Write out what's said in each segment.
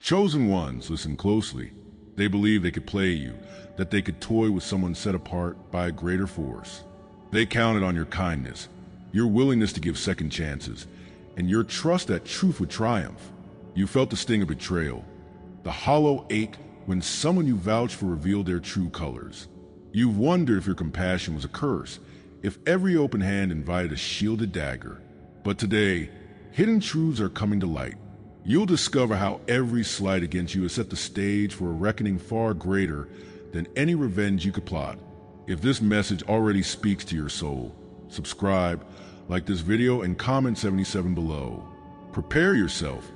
Chosen ones listen closely. They believe they could play you, that they could toy with someone set apart by a greater force. They counted on your kindness, your willingness to give second chances, and your trust that truth would triumph. You felt the sting of betrayal, the hollow ache when someone you vouched for revealed their true colors. You've wondered if your compassion was a curse, if every open hand invited a shielded dagger. But today, hidden truths are coming to light. You'll discover how every slight against you has set the stage for a reckoning far greater than any revenge you could plot. If this message already speaks to your soul, subscribe, like this video, and comment 77 below. Prepare yourself,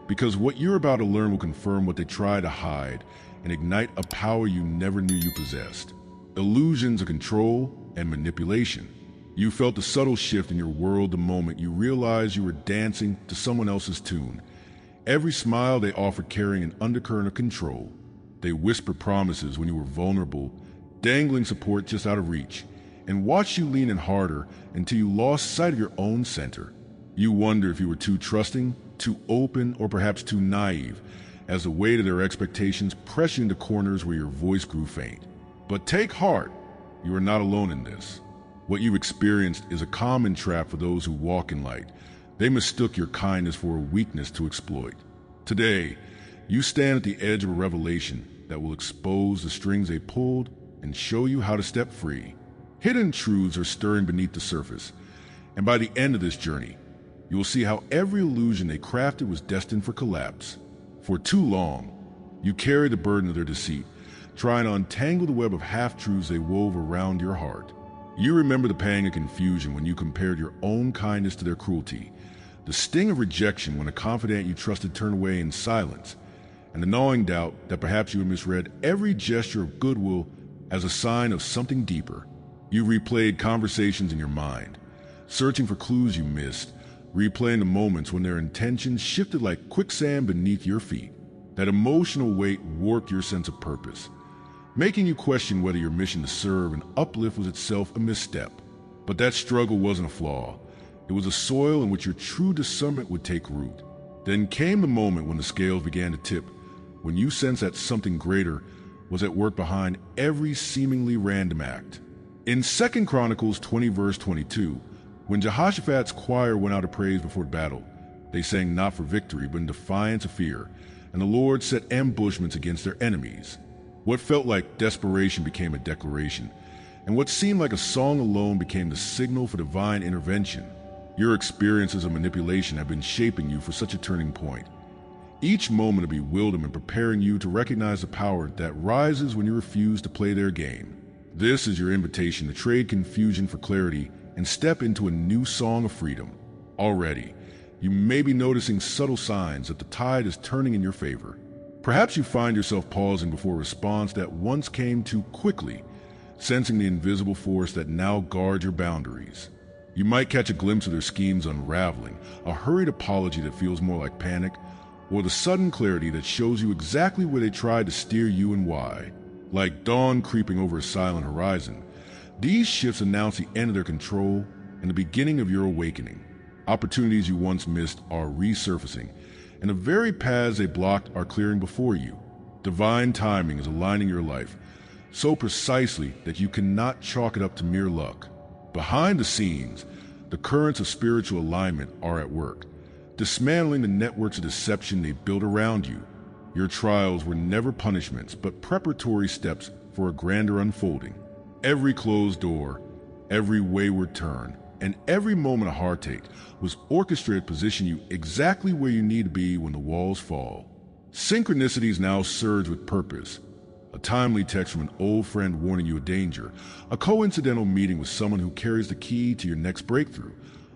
because what you're about to learn will confirm what they try to hide and ignite a power you never knew you possessed. Illusions of control and manipulation. You felt the subtle shift in your world the moment you realized you were dancing to someone else's tune. Every smile they offered carrying an undercurrent of control. They whispered promises when you were vulnerable, dangling support just out of reach, and watched you lean in harder until you lost sight of your own center. You wonder if you were too trusting, too open, or perhaps too naive, as the weight of their expectations pressed you into corners where your voice grew faint. But take heart, you are not alone in this. What you've experienced is a common trap for those who walk in light. They mistook your kindness for a weakness to exploit. Today, you stand at the edge of a revelation that will expose the strings they pulled and show you how to step free. Hidden truths are stirring beneath the surface, and by the end of this journey, you will see how every illusion they crafted was destined for collapse. For too long, you carried the burden of their deceit, trying to untangle the web of half-truths they wove around your heart. You remember the pang of confusion when you compared your own kindness to their cruelty, the sting of rejection when a confidant you trusted turned away in silence, and the gnawing doubt that perhaps you had misread every gesture of goodwill as a sign of something deeper. You replayed conversations in your mind, searching for clues you missed, replaying the moments when their intentions shifted like quicksand beneath your feet. That emotional weight warped your sense of purpose, making you question whether your mission to serve and uplift was itself a misstep. But that struggle wasn't a flaw. It was a soil in which your true discernment would take root. Then came the moment when the scales began to tip, when you sensed that something greater was at work behind every seemingly random act. In 2 Chronicles 20 verse 22, when Jehoshaphat's choir went out to praise before battle, they sang not for victory but in defiance of fear, and the Lord set ambushments against their enemies. What felt like desperation became a declaration, and what seemed like a song alone became the signal for divine intervention. Your experiences of manipulation have been shaping you for such a turning point. Each moment of bewilderment preparing you to recognize the power that rises when you refuse to play their game. This is your invitation to trade confusion for clarity and step into a new song of freedom. Already, you may be noticing subtle signs that the tide is turning in your favor. Perhaps you find yourself pausing before a response that once came too quickly, sensing the invisible force that now guards your boundaries. You might catch a glimpse of their schemes unraveling, a hurried apology that feels more like panic, or the sudden clarity that shows you exactly where they tried to steer you and why. Like dawn creeping over a silent horizon, these shifts announce the end of their control and the beginning of your awakening. Opportunities you once missed are resurfacing, and the very paths they blocked are clearing before you. Divine timing is aligning your life so precisely that you cannot chalk it up to mere luck. Behind the scenes, the currents of spiritual alignment are at work, dismantling the networks of deception they built around you. Your trials were never punishments, but preparatory steps for a grander unfolding. Every closed door, every wayward turn, and every moment of heartache was orchestrated to position you exactly where you need to be when the walls fall. Synchronicities now surge with purpose. A timely text from an old friend warning you of danger, a coincidental meeting with someone who carries the key to your next breakthrough,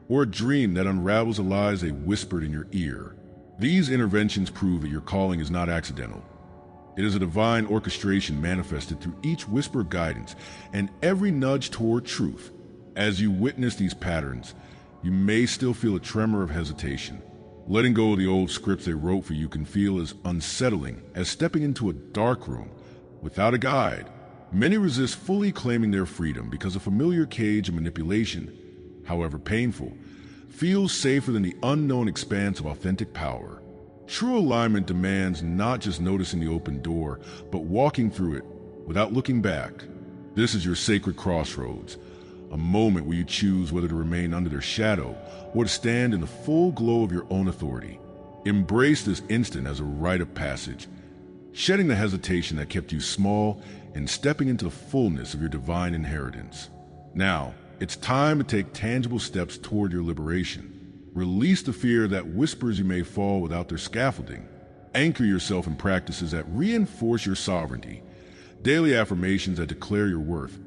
or a dream that unravels the lies they whispered in your ear. These interventions prove that your calling is not accidental. It is a divine orchestration manifested through each whisper of guidance and every nudge toward truth. As you witness these patterns, you may still feel a tremor of hesitation. Letting go of the old scripts they wrote for you can feel as unsettling as stepping into a dark room without a guide. Many resist fully claiming their freedom because a familiar cage of manipulation, however painful, feels safer than the unknown expanse of authentic power. True alignment demands not just noticing the open door, but walking through it without looking back. This is your sacred crossroads, a moment where you choose whether to remain under their shadow or to stand in the full glow of your own authority. Embrace this instant as a rite of passage, shedding the hesitation that kept you small and stepping into the fullness of your divine inheritance. Now, it's time to take tangible steps toward your liberation. Release the fear that whispers you may fall without their scaffolding. Anchor yourself in practices that reinforce your sovereignty, daily affirmations that declare your worth,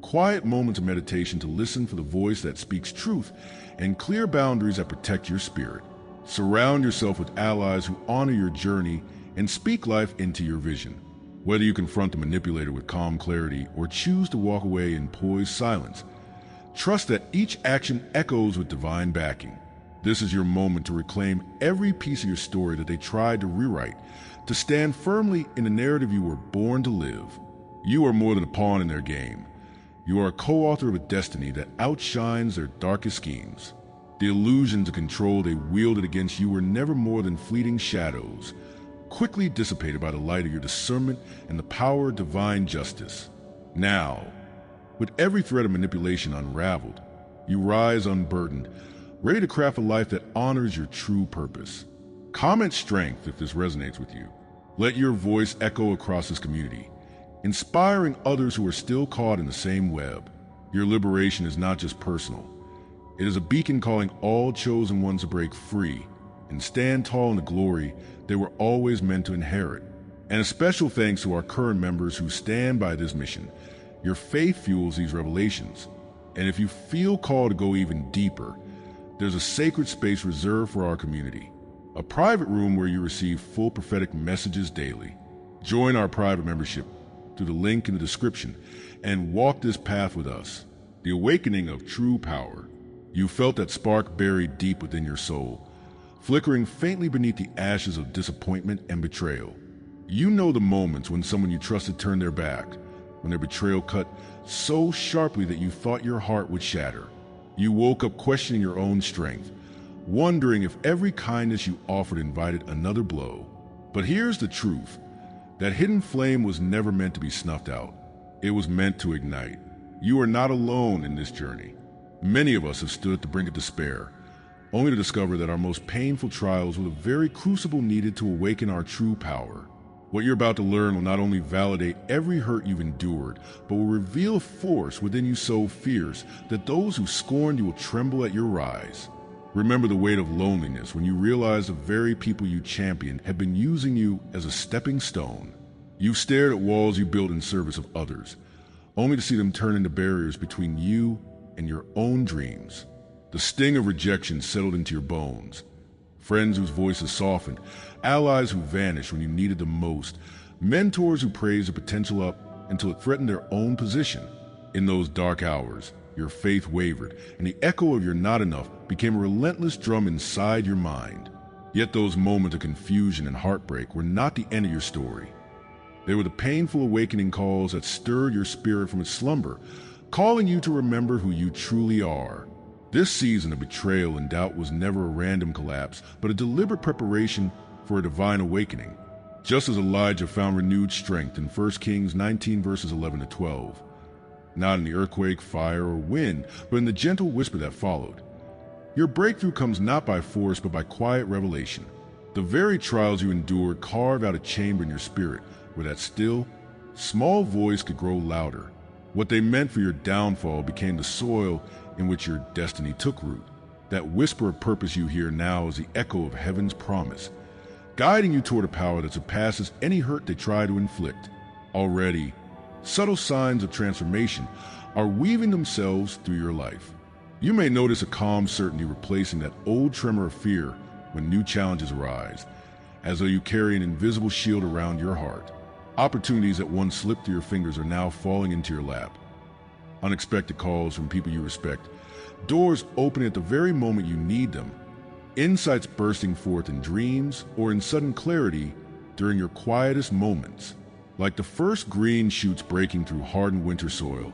quiet moments of meditation to listen for the voice that speaks truth, and clear boundaries that protect your spirit. Surround yourself with allies who honor your journey and speak life into your vision. Whether you confront the manipulator with calm clarity or choose to walk away in poised silence, trust that each action echoes with divine backing. This is your moment to reclaim every piece of your story that they tried to rewrite, to stand firmly in the narrative you were born to live. You are more than a pawn in their game. You are a co-author of a destiny that outshines their darkest schemes. The illusions of control they wielded against you were never more than fleeting shadows, quickly dissipated by the light of your discernment and the power of divine justice. Now, with every thread of manipulation unraveled, you rise unburdened, ready to craft a life that honors your true purpose. Comment strength if this resonates with you. Let your voice echo across this community, inspiring others who are still caught in the same web. Your liberation is not just personal. It is a beacon calling all chosen ones to break free and stand tall in the glory they were always meant to inherit. And a special thanks to our current members who stand by this mission. Your faith fuels these revelations. And if you feel called to go even deeper, there's a sacred space reserved for our community, a private room where you receive full prophetic messages daily. Join our private membership through the link in the description and walk this path with us, the awakening of true power. You felt that spark buried deep within your soul, flickering faintly beneath the ashes of disappointment and betrayal. You know the moments when someone you trusted turned their back, when their betrayal cut so sharply that you thought your heart would shatter. You woke up questioning your own strength, wondering if every kindness you offered invited another blow. But here's the truth. That hidden flame was never meant to be snuffed out. It was meant to ignite. You are not alone in this journey. Many of us have stood at the brink of despair, only to discover that our most painful trials were the very crucible needed to awaken our true power. What you're about to learn will not only validate every hurt you've endured, but will reveal a force within you so fierce that those who scorned you will tremble at your rise. Remember the weight of loneliness when you realize the very people you championed have been using you as a stepping stone. You've stared at walls you built in service of others, only to see them turn into barriers between you and your own dreams. The sting of rejection settled into your bones. Friends whose voices softened, allies who vanished when you needed them most, mentors who praised your potential up until it threatened their own position. In those dark hours, your faith wavered, and the echo of your not enough became a relentless drum inside your mind. Yet those moments of confusion and heartbreak were not the end of your story. They were the painful awakening calls that stirred your spirit from its slumber, calling you to remember who you truly are. This season of betrayal and doubt was never a random collapse, but a deliberate preparation for a divine awakening. Just as Elijah found renewed strength in 1 Kings 19 verses 11 to 12. Not in the earthquake, fire, or wind, but in the gentle whisper that followed. Your breakthrough comes not by force, but by quiet revelation. The very trials you endured carve out a chamber in your spirit where that still, small voice could grow louder. What they meant for your downfall became the soil in which your destiny took root. That whisper of purpose you hear now is the echo of heaven's promise, guiding you toward a power that surpasses any hurt they try to inflict. Already, subtle signs of transformation are weaving themselves through your life. You may notice a calm certainty replacing that old tremor of fear when new challenges arise, as though you carry an invisible shield around your heart. Opportunities that once slipped through your fingers are now falling into your lap. Unexpected calls from people you respect, doors opening at the very moment you need them, insights bursting forth in dreams or in sudden clarity during your quietest moments. Like the first green shoots breaking through hardened winter soil,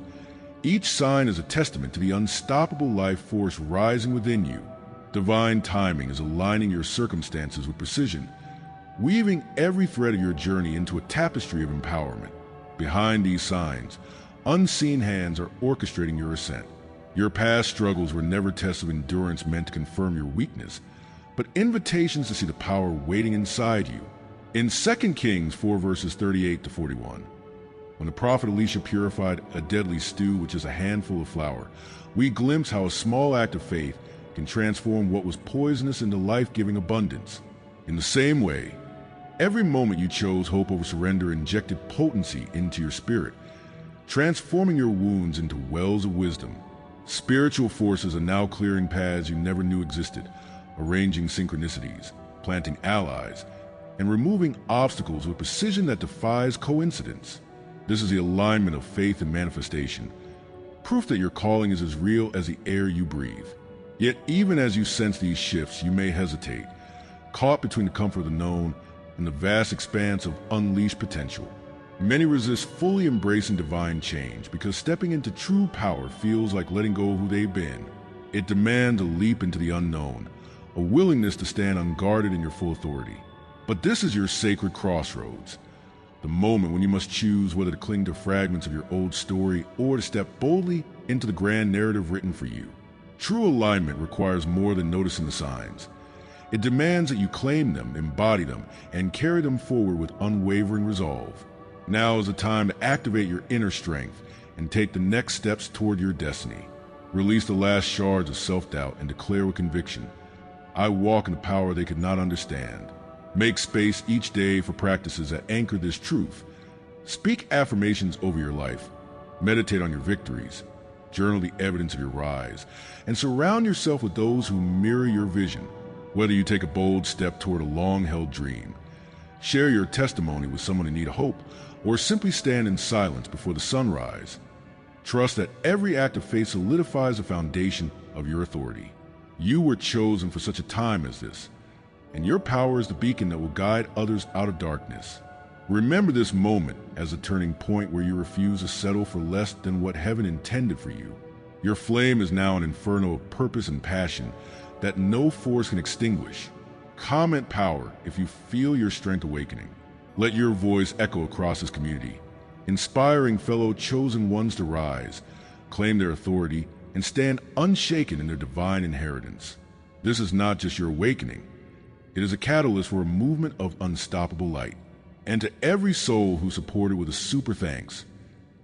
each sign is a testament to the unstoppable life force rising within you. Divine timing is aligning your circumstances with precision, weaving every thread of your journey into a tapestry of empowerment. Behind these signs, unseen hands are orchestrating your ascent. Your past struggles were never tests of endurance meant to confirm your weakness, but invitations to see the power waiting inside you. In 2 Kings 4 verses 38 to 41, when the prophet Elisha purified a deadly stew with just a handful of flour, we glimpse how a small act of faith can transform what was poisonous into life-giving abundance. In the same way, every moment you chose hope over surrender injected potency into your spirit, transforming your wounds into wells of wisdom. Spiritual forces are now clearing paths you never knew existed, arranging synchronicities, planting allies, and removing obstacles with precision that defies coincidence. This is the alignment of faith and manifestation, proof that your calling is as real as the air you breathe. Yet even as you sense these shifts, you may hesitate, caught between the comfort of the known and the vast expanse of unleashed potential. Many resist fully embracing divine change because stepping into true power feels like letting go of who they've been. It demands a leap into the unknown, a willingness to stand unguarded in your full authority. But this is your sacred crossroads, the moment when you must choose whether to cling to fragments of your old story or to step boldly into the grand narrative written for you. True alignment requires more than noticing the signs. It demands that you claim them, embody them, and carry them forward with unwavering resolve. Now is the time to activate your inner strength and take the next steps toward your destiny. Release the last shards of self-doubt and declare with conviction, I walk in the power they could not understand. Make space each day for practices that anchor this truth. Speak affirmations over your life. Meditate on your victories. Journal the evidence of your rise. And surround yourself with those who mirror your vision. Whether you take a bold step toward a long-held dream, share your testimony with someone in need of hope, or simply stand in silence before the sunrise, trust that every act of faith solidifies the foundation of your authority. You were chosen for such a time as this, and your power is the beacon that will guide others out of darkness. Remember this moment as a turning point where you refuse to settle for less than what heaven intended for you. Your flame is now an inferno of purpose and passion that no force can extinguish. Comment power if you feel your strength awakening. Let your voice echo across this community, inspiring fellow chosen ones to rise, claim their authority, and stand unshaken in their divine inheritance. This is not just your awakening. It is a catalyst for a movement of unstoppable light. And to every soul who supported with a super thanks,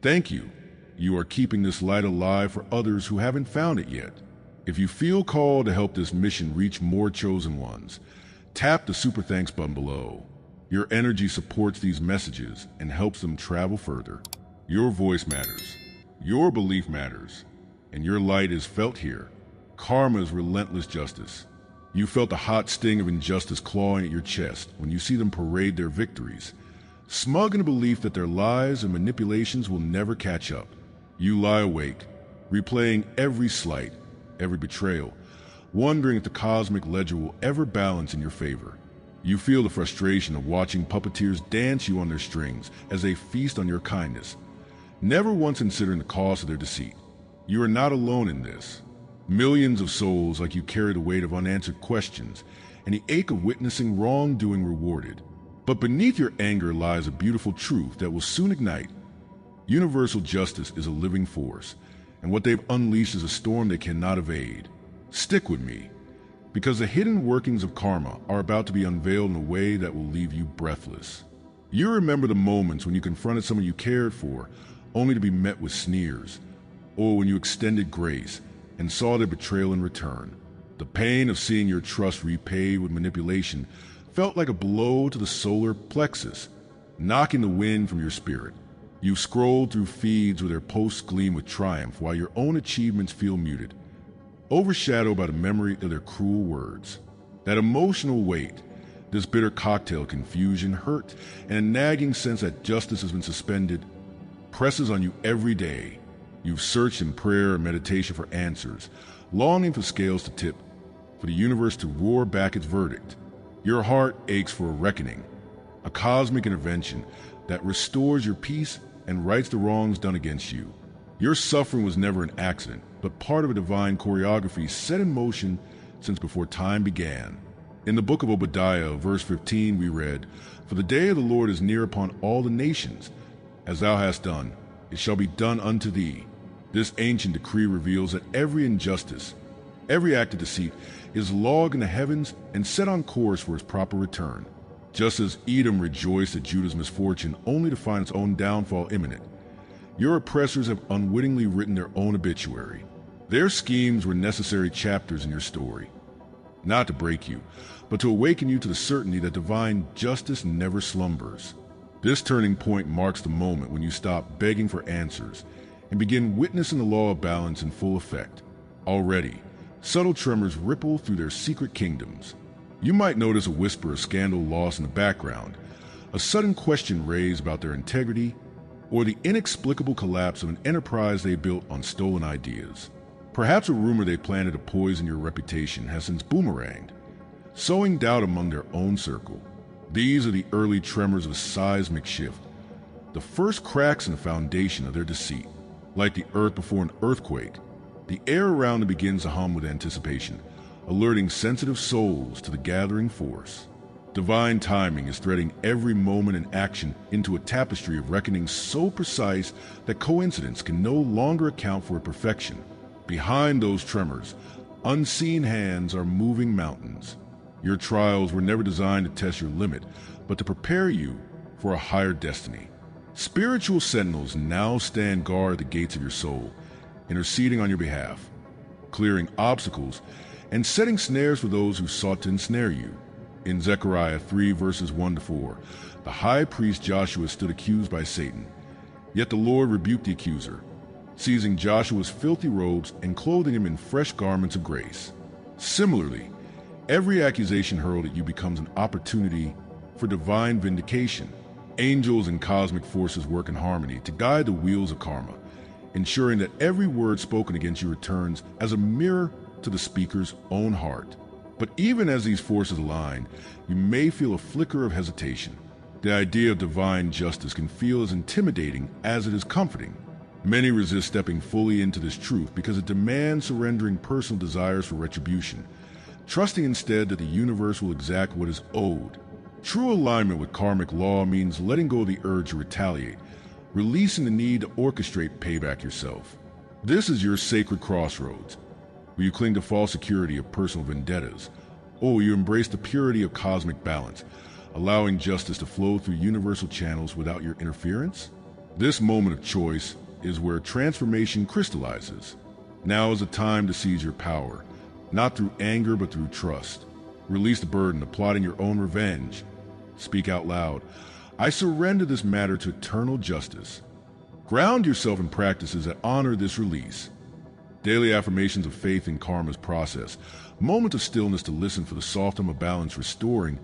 thank you. You are keeping this light alive for others who haven't found it yet. If you feel called to help this mission reach more chosen ones, tap the super thanks button below. Your energy supports these messages and helps them travel further. Your voice matters. Your belief matters. And your light is felt here. Karma's relentless justice. You felt the hot sting of injustice clawing at your chest when you see them parade their victories, smug in the belief that their lies and manipulations will never catch up. You lie awake, replaying every slight, every betrayal, wondering if the cosmic ledger will ever balance in your favor. You feel the frustration of watching puppeteers dance you on their strings as they feast on your kindness, never once considering the cost of their deceit. You are not alone in this. Millions of souls like you carry the weight of unanswered questions and the ache of witnessing wrongdoing rewarded. But beneath your anger lies a beautiful truth that will soon ignite. Universal justice is a living force, and what they've unleashed is a storm they cannot evade. Stick with me, because the hidden workings of karma are about to be unveiled in a way that will leave you breathless. You remember the moments when you confronted someone you cared for, only to be met with sneers, or when you extended grace and saw their betrayal in return. The pain of seeing your trust repaid with manipulation felt like a blow to the solar plexus, knocking the wind from your spirit. You scrolled through feeds where their posts gleam with triumph while your own achievements feel muted, overshadowed by the memory of their cruel words. That emotional weight, this bitter cocktail of confusion, hurt, and a nagging sense that justice has been suspended, presses on you every day. You've searched in prayer and meditation for answers, longing for scales to tip, for the universe to roar back its verdict. Your heart aches for a reckoning, a cosmic intervention that restores your peace and rights the wrongs done against you. Your suffering was never an accident, but part of a divine choreography set in motion since before time began. In the book of Obadiah, verse 15, we read, "For the day of the Lord is near upon all the nations. As thou hast done, it shall be done unto thee." This ancient decree reveals that every injustice, every act of deceit is logged in the heavens and set on course for its proper return. Just as Edom rejoiced at Judah's misfortune only to find its own downfall imminent, your oppressors have unwittingly written their own obituary. Their schemes were necessary chapters in your story, not to break you, but to awaken you to the certainty that divine justice never slumbers. This turning point marks the moment when you stop begging for answers and begin witnessing the law of balance in full effect. Already, subtle tremors ripple through their secret kingdoms. You might notice a whisper of scandal lost in the background, a sudden question raised about their integrity, or the inexplicable collapse of an enterprise they built on stolen ideas. Perhaps a rumor they planted to poison your reputation has since boomeranged, sowing doubt among their own circle. These are the early tremors of a seismic shift, the first cracks in the foundation of their deceit. Like the earth before an earthquake, the air around them begins to hum with anticipation, alerting sensitive souls to the gathering force. Divine timing is threading every moment and action into a tapestry of reckoning so precise that coincidence can no longer account for perfection. Behind those tremors, unseen hands are moving mountains. Your trials were never designed to test your limit, but to prepare you for a higher destiny. Spiritual sentinels now stand guard at the gates of your soul, interceding on your behalf, clearing obstacles and setting snares for those who sought to ensnare you. In Zechariah 3 verses 1-4, the high priest Joshua stood accused by Satan. Yet the Lord rebuked the accuser, seizing Joshua's filthy robes and clothing him in fresh garments of grace. Similarly, every accusation hurled at you becomes an opportunity for divine vindication. Angels and cosmic forces work in harmony to guide the wheels of karma, ensuring that every word spoken against you returns as a mirror to the speaker's own heart. But even as these forces align, you may feel a flicker of hesitation. The idea of divine justice can feel as intimidating as it is comforting. Many resist stepping fully into this truth because it demands surrendering personal desires for retribution, trusting instead that the universe will exact what is owed. True alignment with karmic law means letting go of the urge to retaliate, releasing the need to orchestrate payback yourself. This is your sacred crossroads. Will you cling to false security of personal vendettas, or will you embrace the purity of cosmic balance, allowing justice to flow through universal channels without your interference? This moment of choice is where transformation crystallizes. Now is the time to seize your power, not through anger but through trust. Release the burden of plotting your own revenge. Speak out loud, "I surrender this matter to eternal justice." Ground yourself in practices that honor this release. Daily affirmations of faith in karma's process, moments of stillness to listen for the soft hum of balance restoring,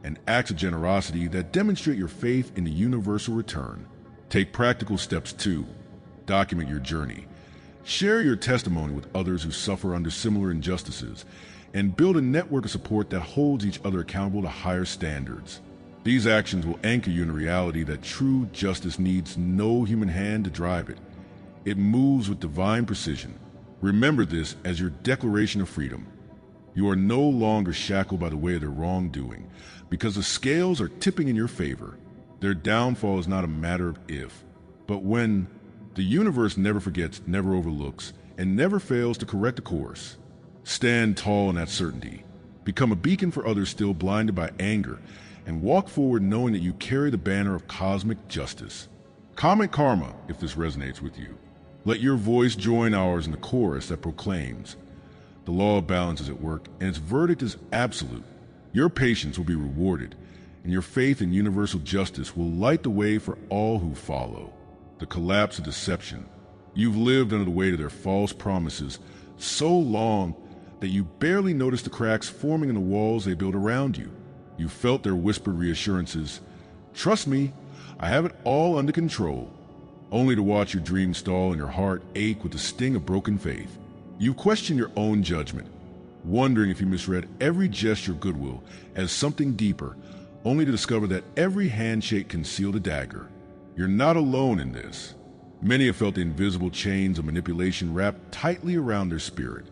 and acts of generosity that demonstrate your faith in the universal return. Take practical steps too. Document your journey. Share your testimony with others who suffer under similar injustices, and build a network of support that holds each other accountable to higher standards. These actions will anchor you in the reality that true justice needs no human hand to drive it. It moves with divine precision. Remember this as your declaration of freedom. You are no longer shackled by the weight of their wrongdoing, because the scales are tipping in your favor. Their downfall is not a matter of if, but when. The universe never forgets, never overlooks, and never fails to correct a course. Stand tall in that certainty. Become a beacon for others still blinded by anger, and walk forward knowing that you carry the banner of cosmic justice. Comment karma if this resonates with you. Let your voice join ours in the chorus that proclaims, "The law of balance is at work, and its verdict is absolute." Your patience will be rewarded, and your faith in universal justice will light the way for all who follow. The collapse of deception. You've lived under the weight of their false promises so long that you barely notice the cracks forming in the walls they built around you. You felt their whispered reassurances, "Trust me, I have it all under control," only to watch your dreams stall and your heart ache with the sting of broken faith. You question your own judgment, wondering if you misread every gesture of goodwill as something deeper, only to discover that every handshake concealed a dagger. You're not alone in this. Many have felt the invisible chains of manipulation wrapped tightly around their spirit,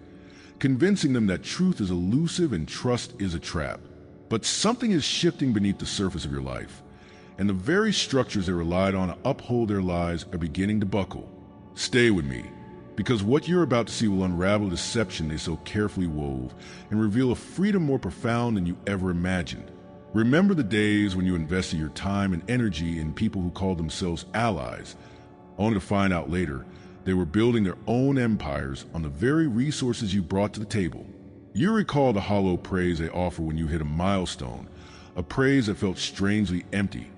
convincing them that truth is elusive and trust is a trap. But something is shifting beneath the surface of your life, and the very structures they relied on to uphold their lives are beginning to buckle. Stay with me, because what you're about to see will unravel the deception they so carefully wove and reveal a freedom more profound than you ever imagined. Remember the days when you invested your time and energy in people who called themselves allies, only to find out later they were building their own empires on the very resources you brought to the table. You recall the hollow praise they offer when you hit a milestone, a praise that felt strangely empty,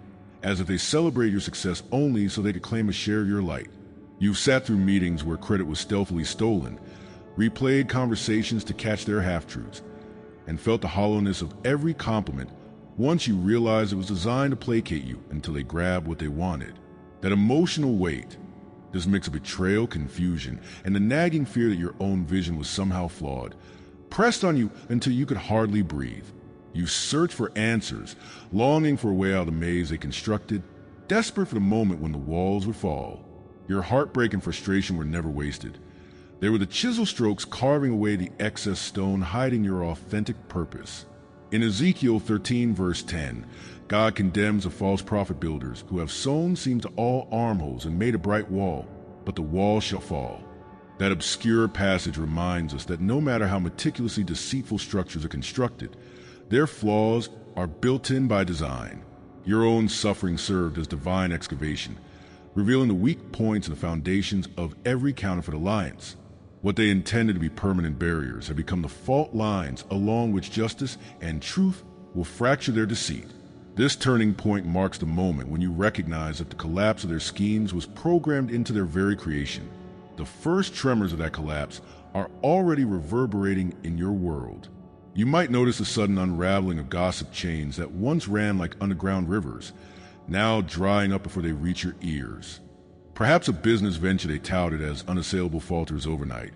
as if they celebrated your success only so they could claim a share of your light. You've sat through meetings where credit was stealthily stolen, replayed conversations to catch their half-truths, and felt the hollowness of every compliment once you realized it was designed to placate you until they grabbed what they wanted. That emotional weight, this mix of betrayal, confusion, and the nagging fear that your own vision was somehow flawed, pressed on you until you could hardly breathe. You searched for answers, longing for a way out of the maze they constructed, desperate for the moment when the walls would fall. Your heartbreak and frustration were never wasted. They were the chisel strokes carving away the excess stone, hiding your authentic purpose. In Ezekiel 13 verse 10, God condemns the false prophet builders who have sown seam to all armholes and made a bright wall, but the wall shall fall. That obscure passage reminds us that no matter how meticulously deceitful structures are constructed, their flaws are built in by design. Your own suffering served as divine excavation, revealing the weak points and the foundations of every counterfeit alliance. What they intended to be permanent barriers have become the fault lines along which justice and truth will fracture their deceit. This turning point marks the moment when you recognize that the collapse of their schemes was programmed into their very creation. The first tremors of that collapse are already reverberating in your world. You might notice a sudden unraveling of gossip chains that once ran like underground rivers, now drying up before they reach your ears. Perhaps a business venture they touted as unassailable falters overnight,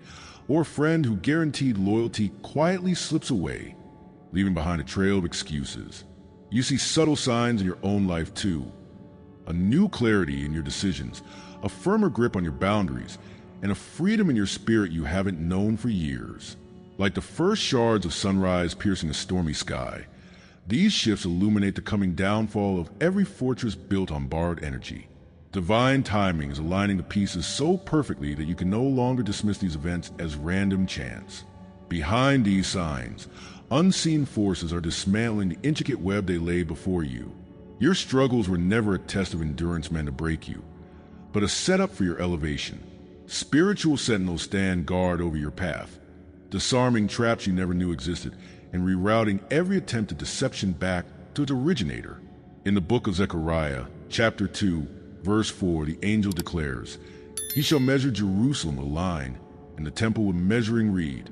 or a friend who guaranteed loyalty quietly slips away, leaving behind a trail of excuses. You see subtle signs in your own life too. A new clarity in your decisions, a firmer grip on your boundaries, and a freedom in your spirit you haven't known for years. Like the first shards of sunrise piercing a stormy sky, these shifts illuminate the coming downfall of every fortress built on borrowed energy. Divine timing is aligning the pieces so perfectly that you can no longer dismiss these events as random chance. Behind these signs, unseen forces are dismantling the intricate web they laid before you. Your struggles were never a test of endurance meant to break you, but a setup for your elevation. Spiritual sentinels stand guard over your path, disarming traps you never knew existed and rerouting every attempt at deception back to its originator. In the book of Zechariah, chapter 2, verse 4, the angel declares, "He shall measure Jerusalem with a line, and the temple with measuring reed,"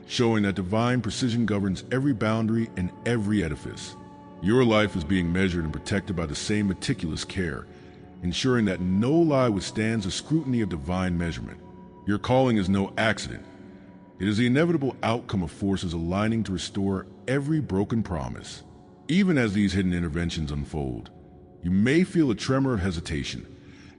showing that divine precision governs every boundary and every edifice. Your life is being measured and protected by the same meticulous care, ensuring that no lie withstands the scrutiny of divine measurement. Your calling is no accident. It is the inevitable outcome of forces aligning to restore every broken promise. Even as these hidden interventions unfold, you may feel a tremor of hesitation,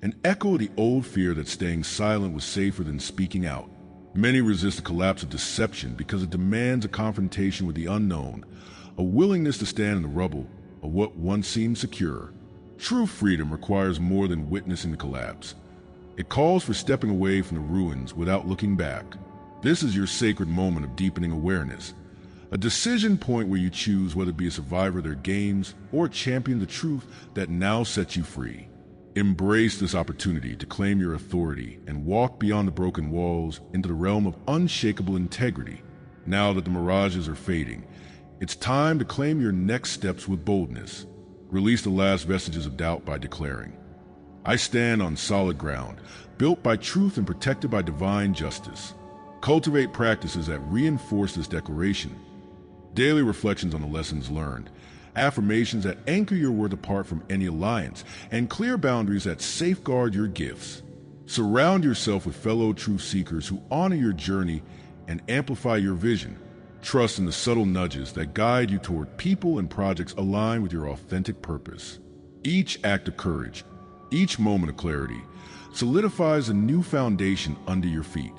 an echo of the old fear that staying silent was safer than speaking out. Many resist the collapse of deception because it demands a confrontation with the unknown, a willingness to stand in the rubble of what once seemed secure. True freedom requires more than witnessing the collapse. It calls for stepping away from the ruins without looking back. This is your sacred moment of deepening awareness, a decision point where you choose whether to be a survivor of their games or champion the truth that now sets you free. Embrace this opportunity to claim your authority and walk beyond the broken walls into the realm of unshakable integrity. Now that the mirages are fading, it's time to claim your next steps with boldness. Release the last vestiges of doubt by declaring, "I stand on solid ground, built by truth and protected by divine justice." Cultivate practices that reinforce this declaration. Daily reflections on the lessons learned, affirmations that anchor your worth apart from any alliance, and clear boundaries that safeguard your gifts. Surround yourself with fellow truth seekers who honor your journey and amplify your vision. Trust in the subtle nudges that guide you toward people and projects aligned with your authentic purpose. Each act of courage, each moment of clarity, solidifies a new foundation under your feet.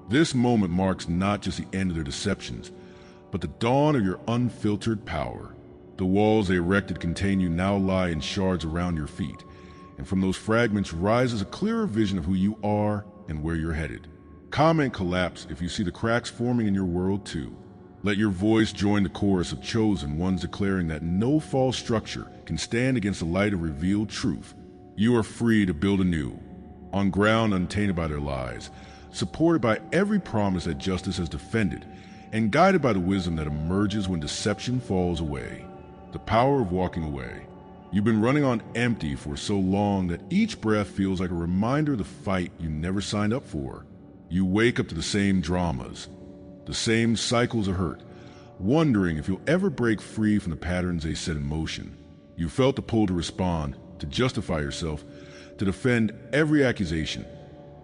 This moment marks not just the end of their deceptions, but the dawn of your unfiltered power. The walls they erected contain you now lie in shards around your feet, and from those fragments rises a clearer vision of who you are and where you're headed. Comment collapse if you see the cracks forming in your world too. Let your voice join the chorus of chosen ones declaring that no false structure can stand against the light of revealed truth. You are free to build anew, on ground untainted by their lies, supported by every promise that justice has defended, and guided by the wisdom that emerges when deception falls away. The power of walking away. You've been running on empty for so long that each breath feels like a reminder of the fight you never signed up for. You wake up to the same dramas, the same cycles of hurt, wondering if you'll ever break free from the patterns they set in motion. You felt the pull to respond, to justify yourself, to defend every accusation,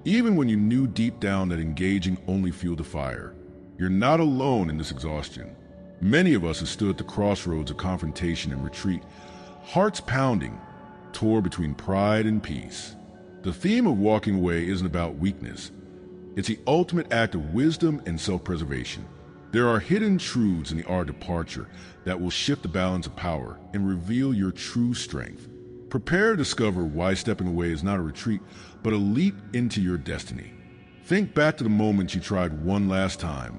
even when you knew deep down that engaging only fueled the fire. You're not alone in this exhaustion. Many of us have stood at the crossroads of confrontation and retreat, hearts pounding, torn between pride and peace. The theme of walking away isn't about weakness. It's the ultimate act of wisdom and self-preservation. There are hidden truths in the art of departure that will shift the balance of power and reveal your true strength. Prepare to discover why stepping away is not a retreat, but a leap into your destiny. Think back to the moments you tried one last time,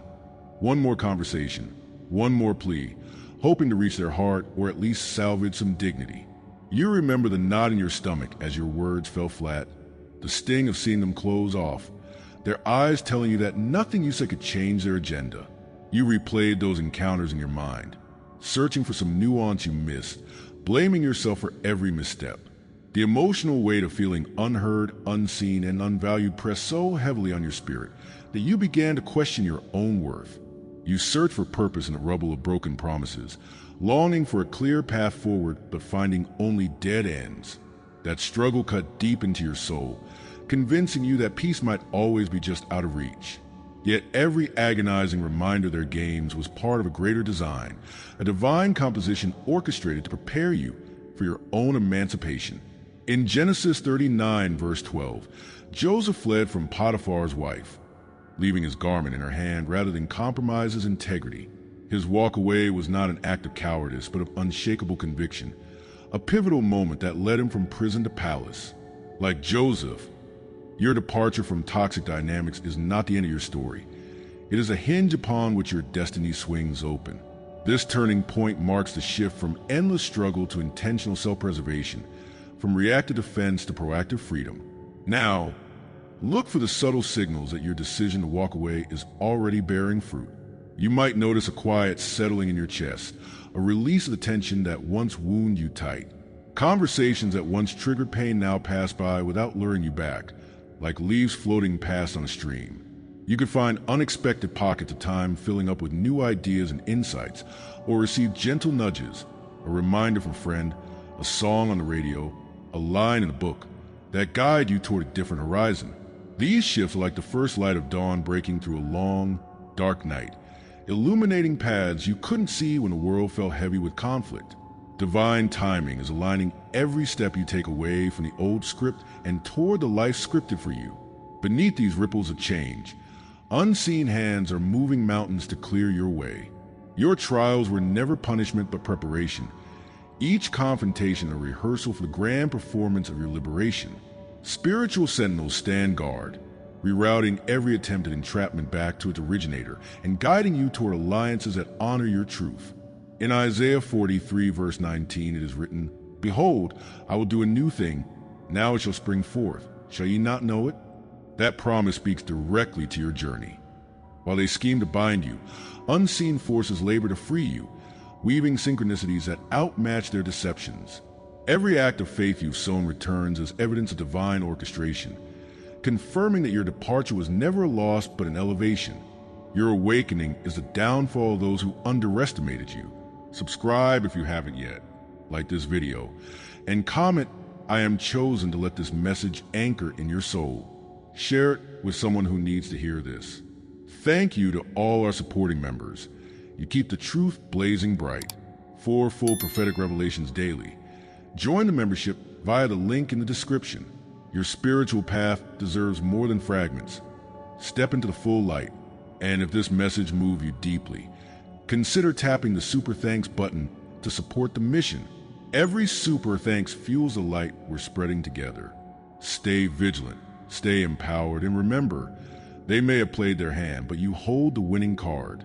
one more conversation, one more plea, hoping to reach their heart or at least salvage some dignity. You remember the knot in your stomach as your words fell flat, the sting of seeing them close off, their eyes telling you that nothing you said could change their agenda. You replayed those encounters in your mind, searching for some nuance you missed, blaming yourself for every misstep. The emotional weight of feeling unheard, unseen, and unvalued pressed so heavily on your spirit that you began to question your own worth. You searched for purpose in the rubble of broken promises, longing for a clear path forward but finding only dead ends. That struggle cut deep into your soul, convincing you that peace might always be just out of reach. Yet every agonizing reminder their games was part of a greater design, a divine composition orchestrated to prepare you for your own emancipation. In Genesis 39, verse 12, Joseph fled from Potiphar's wife, leaving his garment in her hand rather than compromise his integrity. His walk away was not an act of cowardice, but of unshakable conviction, a pivotal moment that led him from prison to palace. Like Joseph, your departure from toxic dynamics is not the end of your story. It is a hinge upon which your destiny swings open. This turning point marks the shift from endless struggle to intentional self-preservation, from reactive defense to proactive freedom. Now, look for the subtle signals that your decision to walk away is already bearing fruit. You might notice a quiet settling in your chest, a release of the tension that once wounded you tight. Conversations that once triggered pain now pass by without luring you back, like leaves floating past on a stream. You could find unexpected pockets of time filling up with new ideas and insights, or receive gentle nudges, a reminder from a friend, a song on the radio, a line in a book, that guide you toward a different horizon. These shifts are like the first light of dawn breaking through a long, dark night, illuminating paths you couldn't see when the world felt heavy with conflict. Divine timing is aligning every step you take away from the old script and toward the life scripted for you. Beneath these ripples of change, unseen hands are moving mountains to clear your way. Your trials were never punishment but preparation, each confrontation a rehearsal for the grand performance of your liberation. Spiritual sentinels stand guard, rerouting every attempt at entrapment back to its originator and guiding you toward alliances that honor your truth. In Isaiah 43, verse 19, it is written, "Behold, I will do a new thing. Now it shall spring forth. Shall ye not know it?" That promise speaks directly to your journey. While they scheme to bind you, unseen forces labor to free you, weaving synchronicities that outmatch their deceptions. Every act of faith you've sown returns as evidence of divine orchestration, confirming that your departure was never a loss but an elevation. Your awakening is the downfall of those who underestimated you. Subscribe if you haven't yet, like this video, and comment, "I am chosen to let this message anchor in your soul." Share it with someone who needs to hear this. Thank you to all our supporting members. You keep the truth blazing bright. 4 full prophetic revelations daily. Join the membership via the link in the description. Your spiritual path deserves more than fragments. Step into the full light. And if this message moved you deeply, consider tapping the super thanks button to to support the mission. Every super thanks fuels the light we're spreading together. Stay vigilant, stay empowered, and remember, they may have played their hand, but you hold the winning card.